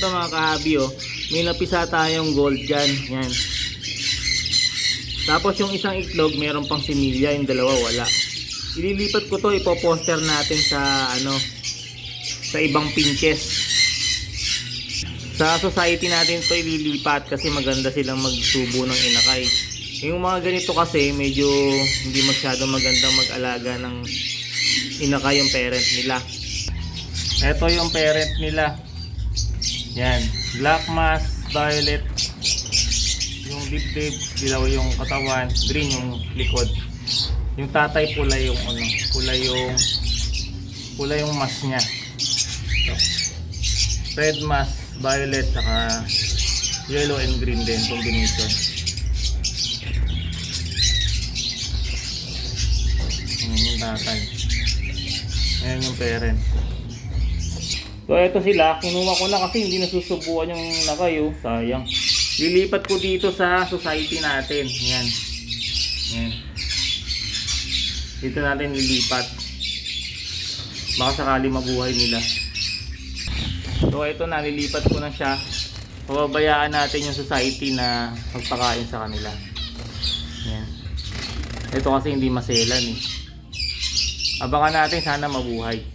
ito mga kahabi, oh. May napisa tayong gold dyan. Yan. Tapos yung isang itlog, meron pang similya. Yung dalawa wala. Ililipat ko to, ipoposter natin sa sa ibang pinches. Sa society natin to ililipat kasi maganda silang magsubo ng inakay. Yung mga ganito kasi medyo hindi masyado magandang mag-alaga ng inakay yung parent nila. Ito yung parent nila. Yan, black mask, violet yung dibdib, dilaw yung katawan, green yung likod. Yung tatay pula yung pula yung mask niya. So, red mask, violet, saka yellow and green din combination. Ayan yung tatay. Ayan yung parent. So eto sila, kinuha ko na kasi hindi nasusubuan yung nakayo, sayang. Lilipat ko dito sa society natin. Yan. Yan. Dito natin lilipat. Baka sakali mabuhay nila. So ito na, lilipat ko na siya. Pababayaan natin yung society na magpakain sa kanila. Yan. Ito kasi hindi maselan eh. Abangan natin, sana mabuhay.